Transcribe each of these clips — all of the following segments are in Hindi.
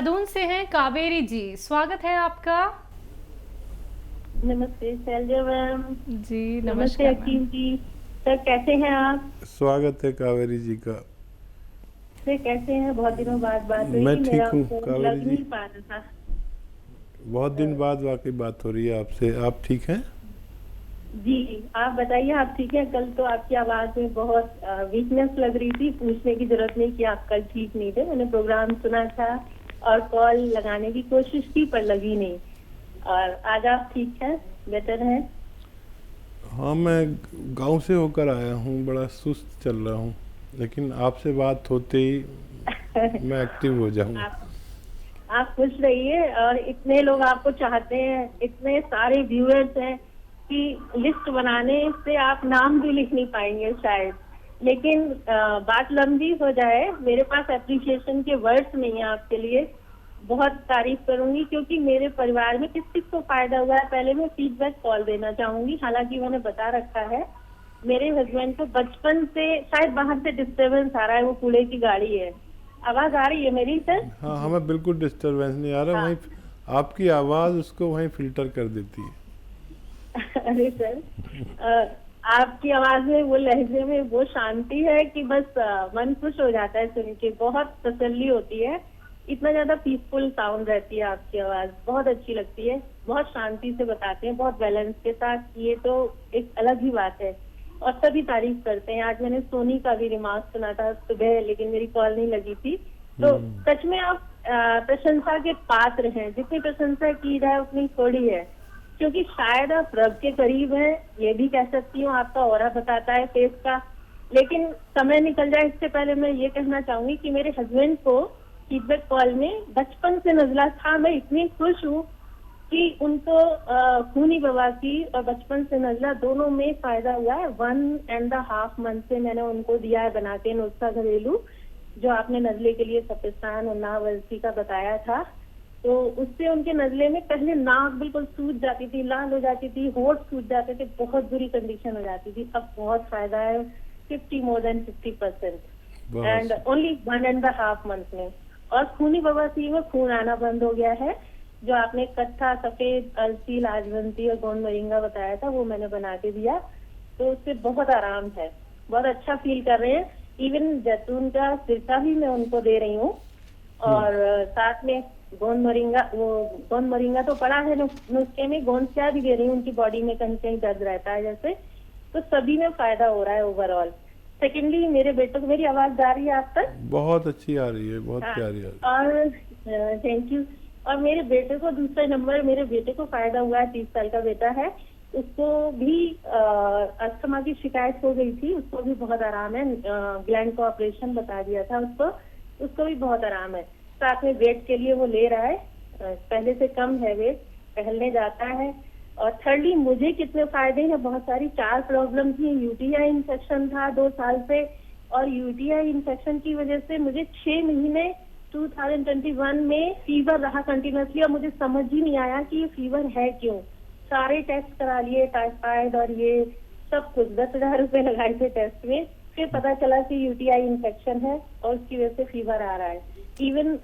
देहरादून से हैं कावेरी जी, स्वागत है आपका। नमस्ते शैलजा मैम। जी नमस्ते नमस्कार मैम। अकीम जी। सर कैसे हैं आप? स्वागत है कावेरी जी का। सर कैसे हैं? बहुत दिनों बाद बात हुई मैं थी, ठीक मेरा हूँ फोन कावेरी लग जी। नहीं पा रहा था। बहुत दिन बाद वाकई बात हो रही है आपसे। आप ठीक हैं? जी आप बताइए, आप ठीक हैं? कल तो आपकी आवाज में बहुत वीकनेस लग रही थी। पूछने की जरूरत नहीं कि आप कल ठीक नहीं थे। मैंने प्रोग्राम सुना था और कॉल लगाने की कोशिश की पर लगी नहीं। और आज आप ठीक हैं, बेटर हैं? हाँ, मैं गांव से होकर आया हूँ, बड़ा सुस्त चल रहा हूँ, लेकिन आपसे बात होते ही मैं एक्टिव हो जाऊँ। आप खुश रहिए। और इतने लोग आपको चाहते हैं, इतने सारे व्यूअर्स हैं कि लिस्ट बनाने से आप नाम भी लिख नहीं पाएंगे शायद। लेकिन बात लंबी हो जाए, मेरे पास एप्रिशिएशन के वर्ड्स नहीं है आपके लिए। बहुत तारीफ करूंगी क्योंकि मेरे परिवार में किस किस को फायदा हुआ है। पहले मैं फीडबैक कॉल देना चाहूंगी। हालांकि मैंने बता रखा है, मेरे हस्बैंड को बचपन से शायद बाहर से डिस्टर्बेंस आ रहा है, वो कूड़े की गाड़ी है। आवाज आ रही है मेरी सर? हाँ, हमें बिल्कुल डिस्टरबेंस नहीं आ रहा। हाँ। वहीं आपकी आवाज़ उसको वहीं फिल्टर कर देती है। अरे सर, आपकी आवाज में, वो लहजे में वो शांति है कि बस मन खुश हो जाता है सुन के। बहुत तसल्ली होती है। इतना ज्यादा पीसफुल साउंड रहती है आपकी आवाज, बहुत अच्छी लगती है। बहुत शांति से बताते हैं, बहुत बैलेंस के साथ। ये तो एक अलग ही बात है और सभी तारीफ करते हैं। आज मैंने सोनी का भी रिमार्क सुना था सुबह, लेकिन मेरी कॉल नहीं लगी थी। तो सच में आप प्रशंसा के पात्र हैं। जितनी प्रशंसा की जाए उतनी थोड़ी है, क्योंकि शायद आप रब के करीब हैं, ये भी कह सकती हूँ। आपका ऑरा बताता है फेस का। लेकिन समय निकल जाए इससे पहले मैं ये कहना चाहूंगी कि मेरे हस्बैंड को फीडबैक कॉल में बचपन से नजला था। मैं इतनी खुश हूँ कि उनको खूनी बवासीर और बचपन से नजला दोनों में फायदा हुआ है। 1.5 मंथ से मैंने उनको दिया है बना के नुस्खा घरेलू, जो आपने नजले के लिए सपिस्तान और नावलसी का बताया था। तो उससे उनके नजले में पहले नाक बिल्कुल सूज जाती थी, लाल हो जाती थी, होठ सूज जाते थे, बहुत बुरी कंडीशन हो जाती थी। अब बहुत फायदा है, 50% एंड ओनली 1.5 मंथ में। और खूनी बवासीर में खून आना बंद हो गया है। जो आपने कत्था, सफेद, अलसी, लाजवंती और गोंद मोरिंगा बताया था, वो मैंने बना के दिया। तो उससे बहुत आराम है, बहुत अच्छा फील कर रहे हैं। इवन जैतून का सिरका भी मैं उनको दे रही हूँ। और साथ में गोंद मोरिंगा, वो गोंद मोरिंगा तो पड़ा है नुस्खे में, गोंद क्या भी दे रही हूँ। उनकी बॉडी में कहीं कहीं दर्द रहता है जैसे, तो सभी में फायदा हो रहा है ओवरऑल। सेकेंडली, मेरे बेटे को, मेरी आवाज जा रही है आप तक? बहुत अच्छी आ रही है, बहुत प्यारी आ रही है। और थैंक यू। और मेरे बेटे को दूसरा नंबर, मेरे बेटे को फायदा हुआ है। 30 साल का बेटा है, उसको भी अस्थमा की शिकायत हो गई थी। उसको भी बहुत आराम है। ग्लैंड का ऑपरेशन बता दिया था उसको भी बहुत आराम है। साथ में वेट के लिए वो ले रहा है, पहले से कम है वेट, टहलने जाता है। और थर्डली, मुझे कितने फायदे हैं, बहुत सारी 4 प्रॉब्लम थी। यूटीआई इन्फेक्शन था 2 साल से, और यूटीआई इन्फेक्शन की वजह से मुझे 6 महीने 2021 में फीवर रहा कंटिन्यूसली, और मुझे समझ ही नहीं आया कि ये फीवर है क्यों। सारे टेस्ट करा लिए, टाइफाइड और ये सब कुछ, 10,000 रुपए लगाए थे टेस्ट में। फिर पता चला कि यूटीआई इन्फेक्शन है और उसकी वजह से फीवर आ रहा है। इवन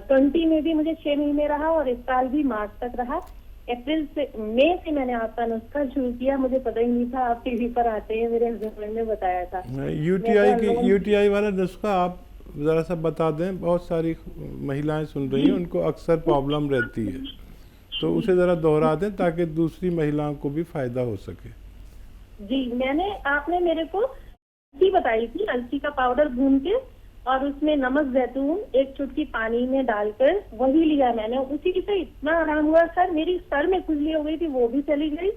20 में भी मुझे 6 महीने रहा, और इस साल भी मार्च तक रहा। अप्रैल से, मई से मैंने आपका नुस्खा शुरू किया। मुझे पता ही नहीं था आप टीवी पर आते हैं, मेरे हस्बैंड ने बताया था। यूटीआई वाला नुस्खा आप ज़रा सा बता दें। बहुत सारी महिलाएं सुन रही हैं, उनको अक्सर प्रॉब्लम रहती है, तो उसे ज़रा दोहरा दें ताकि दूसरी महिलाओं को भी फायदा हो सके। जी, आपने मेरे को अलसी बताई थी। अलसी का पाउडर भून के और उसमें नमक, जैतून, 1 चुटकी पानी में डालकर वही लिया मैंने। उसी से इतना आराम हुआ सर, मेरी सर में खुजली हो गई थी, वो भी चली गई।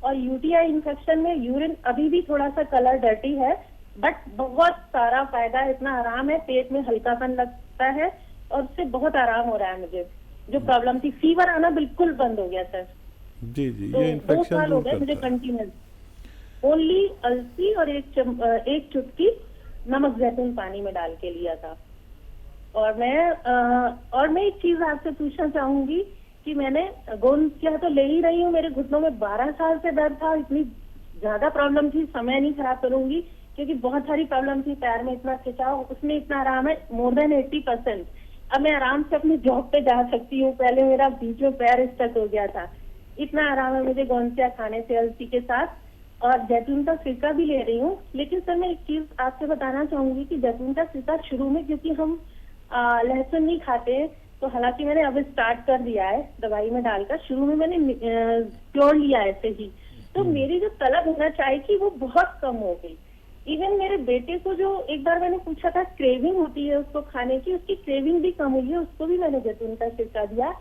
और यूटीआई इन्फेक्शन में यूरिन अभी भी थोड़ा सा कलर डर्टी है, बट बहुत सारा फायदा है। इतना आराम है, पेट में हल्कापन लगता है और उससे बहुत आराम हो रहा है मुझे। जो प्रॉब्लम थी, फीवर आना बिल्कुल बंद हो गया सर। जी जी, तो ये इन्फेक्शन 2 साल हो गए मुझे कंटिन्यूस। ओनली अलसी और 1 चुटकी नमक जैतून पानी में डाल के लिया था। और मैं एक चीज आपसे पूछना चाहूंगी कि मैंने गोंद क्या तो ले ही रही हूँ। मेरे घुटनों में 12 साल से दर्द था, इतनी ज्यादा प्रॉब्लम थी। समय नहीं खराब करूंगी क्योंकि बहुत सारी प्रॉब्लम थी, पैर में इतना खिंचाव, उसमें इतना आराम है। More than 80%। अब मैं आराम से अपनी जॉब पे जा सकती हूँ। पहले मेरा बीच में पैर स्टक हो गया था। इतना आराम है मुझे गोंसिया खाने से अलसी के साथ, और जैतून का सिरका भी ले रही हूँ। लेकिन सर मैं एक चीज आपसे बताना चाहूंगी कि जैतून का सिरका शुरू में, क्योंकि हम लहसुन नहीं खाते, तो हालांकि मैंने अब स्टार्ट कर दिया है दवाई में डालकर। शुरू में मैंने प्योर लिया ऐसे ही, तो मेरी जो तलब होना चाय की वो बहुत कम हो गई। इवन मेरे बेटे को, जो एक बार मैंने पूछा था क्रेविंग होती है उसको खाने की, उसकी क्रेविंग भी कम हुई है। उसको भी मैंने जैतून का सिरका दिया,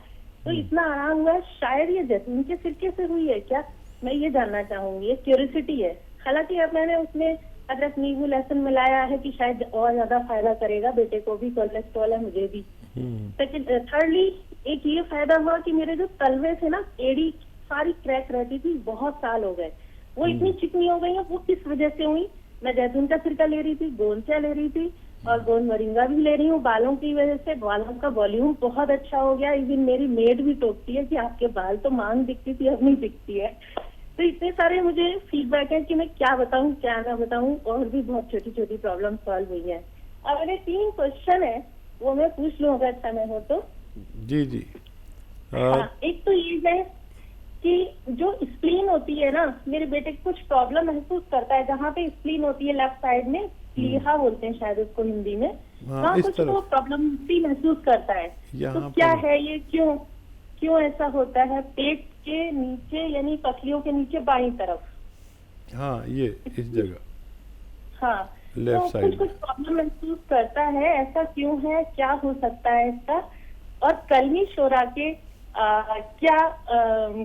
तो इतना आराम हुआ है। शायद ये जैतून के सिरके से हुई है क्या, मैं ये जानना चाहूंगी। ये क्यूरियोसिटी है। हालांकि अब मैंने उसमें अदरक नींबू लहसुन मिलाया है कि शायद और ज्यादा फायदा करेगा। बेटे को भी कोलेस्ट्रॉल है, मुझे भी। सेकंड, थर्डली एक ये फायदा हुआ कि मेरे जो तलवे थे ना, एड़ी सारी क्रैक रहती थी, बहुत साल हो गए, वो इतनी चिकनी हो गई है। वो किस वजह से हुई? मैं जैतून का सिरका ले रही थी, गोंचा ले रही थी, और गोंद मोरिंगा भी ले रही हूँ। बालों की वजह से बालों का वॉल्यूम बहुत अच्छा हो गया। इवन मेरी मेड भी टोकती है कि आपके बाल तो मांग दिखती थी, अब नहीं दिखती है। तो इतने सारे मुझे फीडबैक है कि मैं क्या बताऊं क्या ना बताऊं, और भी बहुत छोटी छोटी प्रॉब्लम सॉल्व हुई है। अब मेरे 3 क्वेश्चन है, वो मैं पूछ लूं अगर समय हो तो। जी जी। एक तो ये है कि जो स्प्लीन होती है ना, मेरे बेटे को कुछ प्रॉब्लम महसूस करता है जहाँ पे स्प्लीन होती है लेफ्ट साइड में, प्लीहा बोलते हैं शायद उसको हिंदी में, वहाँ कुछ तो प्रॉब्लम सी महसूस करता है। तो क्या है ये, क्यों ऐसा होता है? पेट के नीचे, यानी पसलियों के नीचे बाईं तरफ। हाँ, ये इस जगह। हाँ, तो कुछ प्रॉब्लम महसूस करता है। ऐसा क्यों है, क्या हो सकता है इसका? और कलमी शोरा के क्या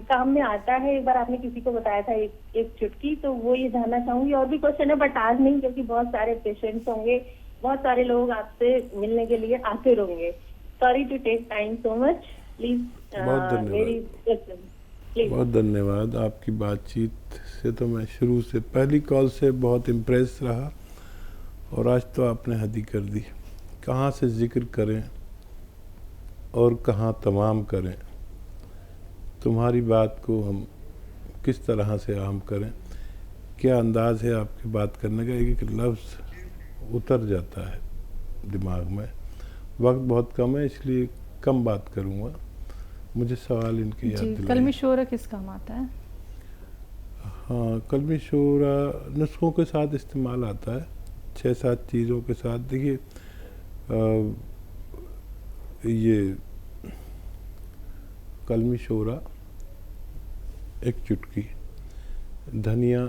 काम में आता है? एक बार आपने किसी को बताया था एक चुटकी, तो वो ये जानना चाहूंगी। और भी क्वेश्चन है बट आज नहीं, क्योंकि बहुत सारे पेशेंट्स होंगे, बहुत सारे लोग आपसे मिलने के लिए आते रहेंगे। Sorry to take time so much, please. बहुत धन्यवाद। आपकी बातचीत से तो मैं शुरू से, पहली कॉल से बहुत इम्प्रेस रहा, और आज तो आपने हद ही कर दी। कहाँ से जिक्र करें और कहाँ तमाम करें, तुम्हारी बात को हम किस तरह से आम करें। क्या अंदाज़ है आपकी बात करने का, एक एक लफ्ज़ उतर जाता है दिमाग में। वक्त बहुत कम है, इसलिए कम बात करूँगा। मुझे सवाल इनके याद दिलाइए। कलमी शोरा किस काम आता है? हाँ, कलमी शोरा नुस्खों के साथ इस्तेमाल आता है, 6-7 चीज़ों के साथ। देखिए, ये कलमी शोरा एक चुटकी, धनिया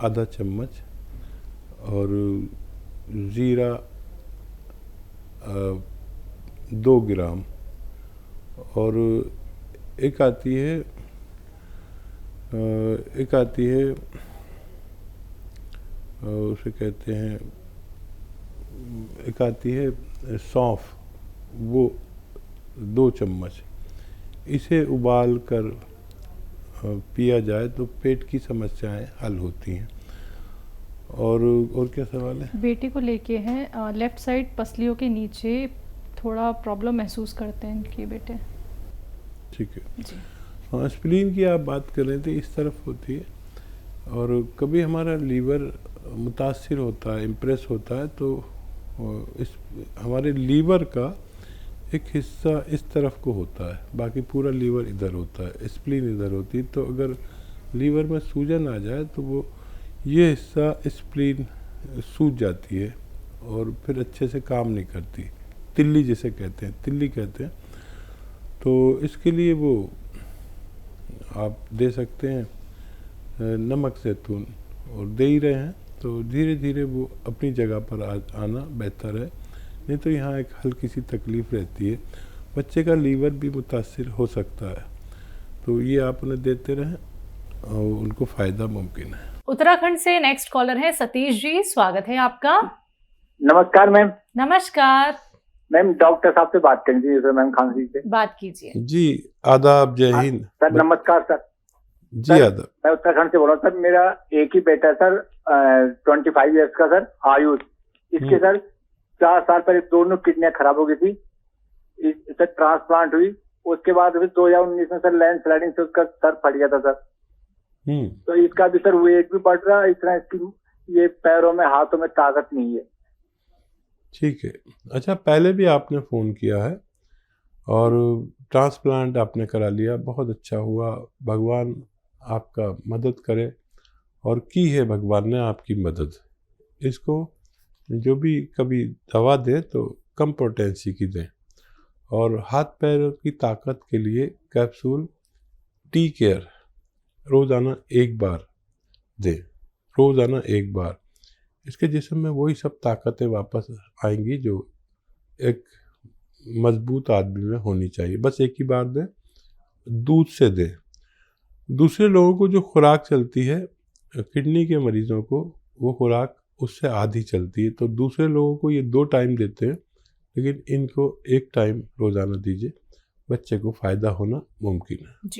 आधा चम्मच, और ज़ीरा 2 ग्राम, और एक आती है उसे कहते हैं, एक आती है सौंफ, वो 2 चम्मच। इसे उबाल कर पिया जाए तो पेट की समस्याएं हल होती हैं। और क्या सवाल है? बेटे को लेके हैं, लेफ्ट साइड पसलियों के नीचे थोड़ा प्रॉब्लम महसूस करते हैं इनके बेटे। ठीक है जी। हाँ, स्प्लीन की आप बात कर रहे थे, इस तरफ होती है, और कभी हमारा लीवर मुतासिर होता है, इम्प्रेस होता है, तो इस हमारे लीवर का एक हिस्सा इस तरफ को होता है, बाकी पूरा लीवर इधर होता है, स्प्लीन इधर होती है। तो अगर लीवर में सूजन आ जाए तो वो ये हिस्सा स्प्लीन सूज जाती है और फिर अच्छे से काम नहीं करती, तिल्ली जिसे कहते हैं, तिल्ली कहते हैं। तो इसके लिए वो आप दे सकते हैं नमक ज़ैतून, और दे ही रहे हैं, तो धीरे धीरे वो अपनी जगह पर आना बेहतर है। नहीं तो यहाँ एक हल्की सी तकलीफ़ रहती है, बच्चे का लीवर भी मुतासिर हो सकता है। तो ये आप उन्हें देते रहें और उनको फ़ायदा मुमकिन है। उत्तराखंड से नेक्स्ट कॉलर है सतीश जी, स्वागत है आपका। नमस्कार मैम। नमस्कार मैम, डॉक्टर साहब से बात करेंगे सर, मैम खांसी से बात कीजिए। जी आदाब, जय हिंद सर। नमस्कार सर। जी आदाब। मैं उत्तराखंड से बोल रहा हूँ सर। मेरा एक ही बेटा है सर, 25 ईयर्स का सर, आयुष। इसके सर 4 साल पहले दोनों किडनियां खराब हो गई थी, सर ट्रांसप्लांट हुई। उसके बाद फिर 2019 में सर लैंड स्लाइडिंग से उसका सर फट गया था सर। तो इसका भी सर वेट भी बढ़ रहा है, इतना इसकी ये पैरों में हाथों में ताकत नहीं है। ठीक है। अच्छा, पहले भी आपने फ़ोन किया है और ट्रांसप्लांट आपने करा लिया, बहुत अच्छा हुआ, भगवान आपका मदद करे, और की है भगवान ने आपकी मदद। इसको जो भी कभी दवा दें तो कम पोटेंसी की दें, और हाथ पैर की ताकत के लिए कैप्सूल टी केयर रोज़ाना 1 बार दें, रोज़ाना 1 बार। इसके जिस्म में वही सब ताकतें वापस आएंगी जो एक मजबूत आदमी में होनी चाहिए। बस एक ही बार दें, दूध से दें। दूसरे लोगों को जो खुराक चलती है किडनी के मरीजों को, वो खुराक उससे आधी चलती है, तो दूसरे लोगों को ये 2 टाइम देते हैं, लेकिन इनको 1 टाइम रोज़ाना दीजिए, बच्चे को फ़ायदा होना मुमकिन है।